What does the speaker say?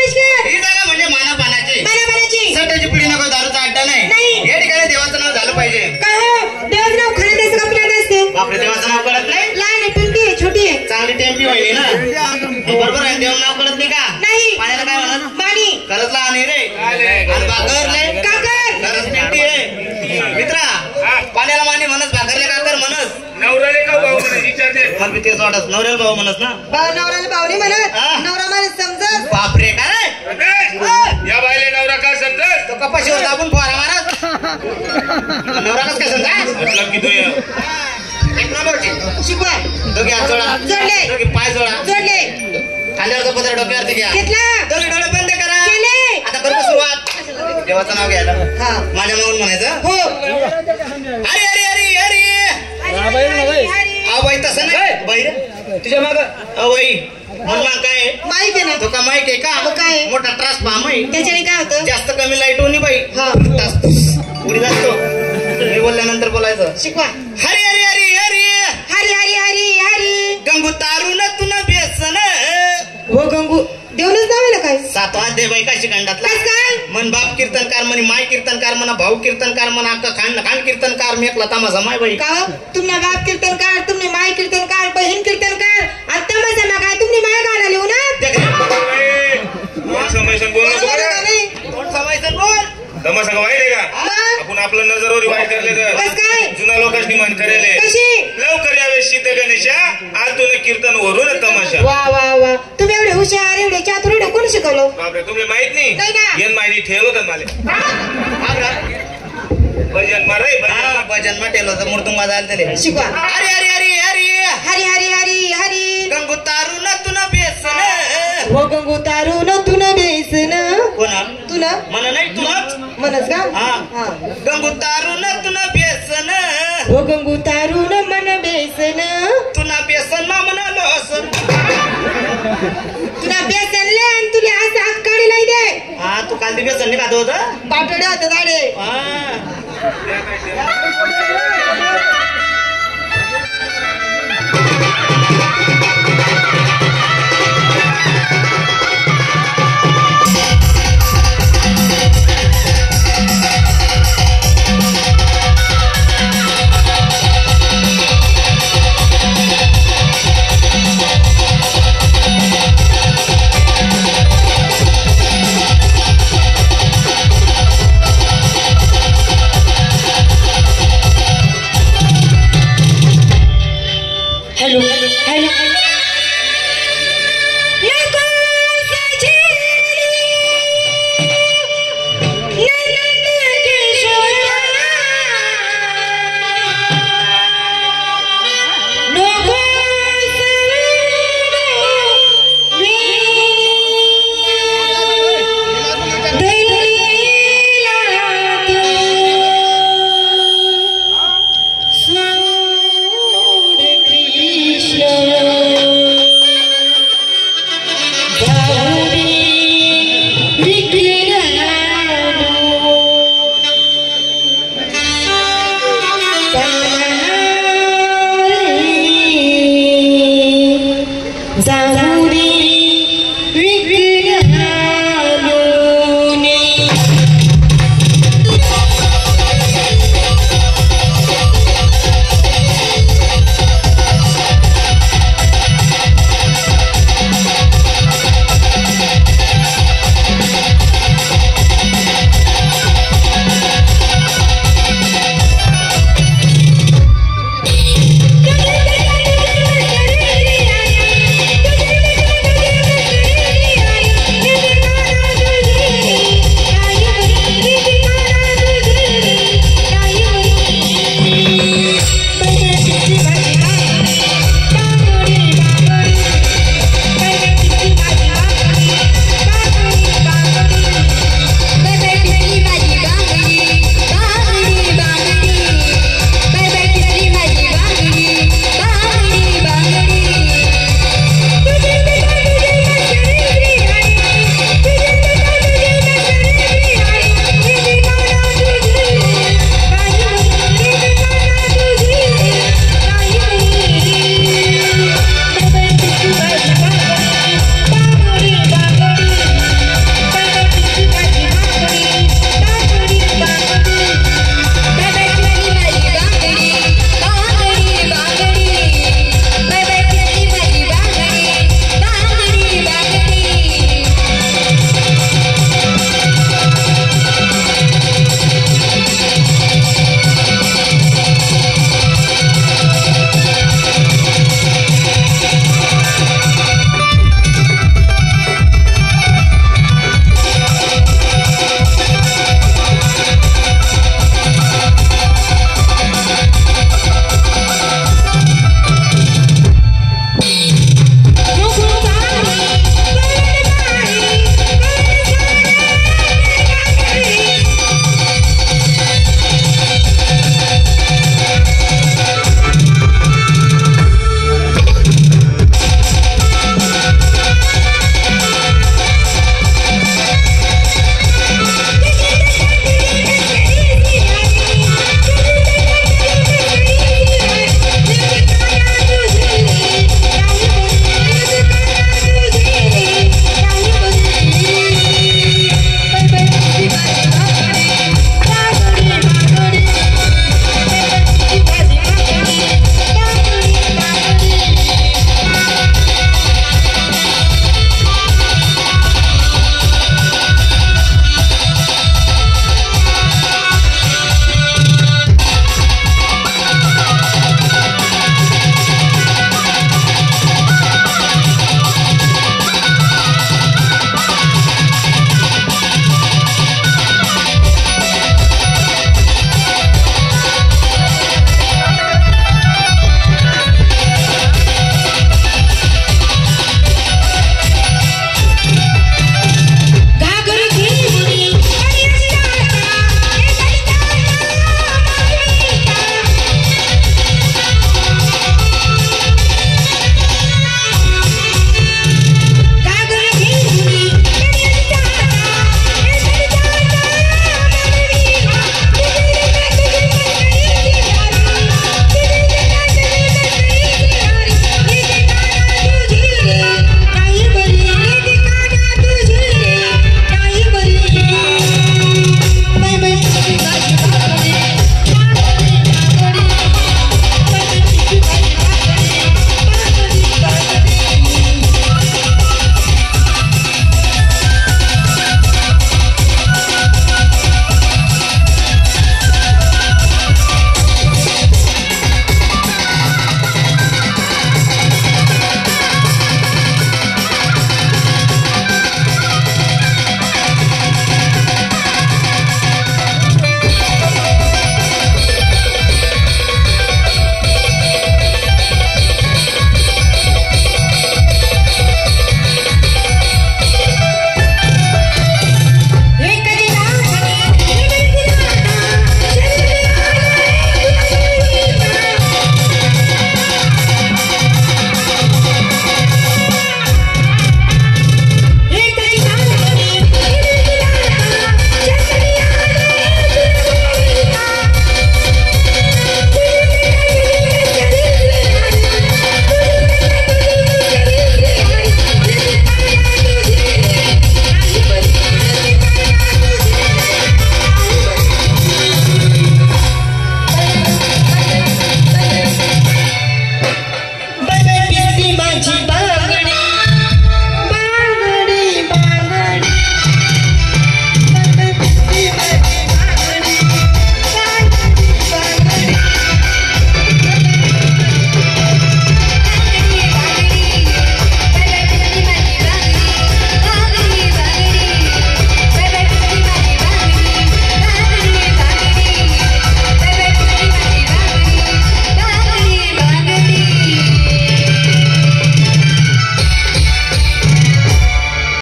बसलं ही जागा म्हणजे मानापानाची मानापानाची सट्ट्याची पिढी नको दारूचा अड्डा नाही. नाही या ठिकाणी देवाचं नाव झालं पाहिजे काय हो देवाचं नाव खाली द्यायचं का पिण्यात असतं बापरे देवाचं नाव कळत नाही लहान आहे पिंकी आहे छोटी आहे चांगली टेम्पी होईल ना बरोबर आहे देव नाव कळत नाही का नाही पाण्याला काय म्हणत पाणी खरंच लहान आहे रे आणि भाकर नाही काकर खरंच टेम्पी आहे मित्रा पाण्याला माने म्हणस भाकरले काकर म्हणस नवऱ्याले का भाऊ म्हणे विचारते मला बी तेच वाटत नवऱ्याला भाऊ म्हणस ना भाऊ नवऱ्याला भाऊ नाही म्हणत हा. नवरा म्हणत समजत बापरे काय या बाईले नवरा का समजत तो कपाशीवर दाबून फवारा मारत नवरा कस काय समजा मतलब की तू ये. शिकवा दोघे हात जोडा जोडले. दोघे पाय जोडा जोडले खांद्यावरचा पत्र डोक्यावरती घ्या घेतला दोघे डोळे बंद करा केले आता करू सुरुवात देवाचं नाव घ्यायला हा माझ्या मागून म्हणायचं हो हरी हरी हरी हरी बाई तसं नाही बाई रे तुझ्या माग बाई म्हणला काय माहित आहे ना तो का माहिती आहे मग का काय? मोठा ट्रान्सफॉर्म आहे त्याच्याने काय होतं जास्त कमी लाईट होणी बाई हा. उडी जातो मी बोलल्यानंतर बोलायचं शिकवा हरी हरी हरी हरी हरी हरी हरी हरी गंगू तारून तुन बेसन हो गंगू देवनच नाव आहे ना काय सातवा दे बाई काशी खंडातला कस काय मन बाप कीर्तनकार म्हणे माय कीर्तनकार म्हणा भाऊ कीर्तनकार म्हणा खांड खांड कीर्तनकार मेकला तमाशा माय बाई का तुम्ही बाप कीर्तनकार तुम्ही माय कीर्तनकार बहीण कीर्तनकार आता माझा ना काय तुम्ही माय गाणं लिहू ना कोण समयसन बोल नको बरं. कोण समायचं बोल तमाशा का वाईट आहे का हा? आपण आपलं नजरवर वाईट करले कस तर काय जुना लोकांनी मन करेले कशी लवकर यावे सिद्ध गणेशा आज तुला कीर्तन वरून तमाशा वा वा वा तुम्ही एवढे हुशार एवढे चातुर एवढे कोणी शिकवलं बापरे तुम्हाला माहित नाही ना. नाही येन माहिती ठेवलं होतं मला भजन मारे भजन मटेल होतं मूर्तुंबा झालं त्याला शिकवा हरी हरी हरी हरी हरी हरी हरी हरी गंगू तारून तुन बेसन हो गंगू तारून तुन बेसन कोणा तुला म्हणा नाही तुलाच म्हणस का हा. हा गंगू तारून तुन बेसन हो गंगू तारून मन बेसन तुना बेसन मा म्हणा लोसन तुला बेसन ले आणि तुला असं अक्काडी लाई दे हा तू काल ते बेसन नाही खात होतं पाटोडे होते दाडे हा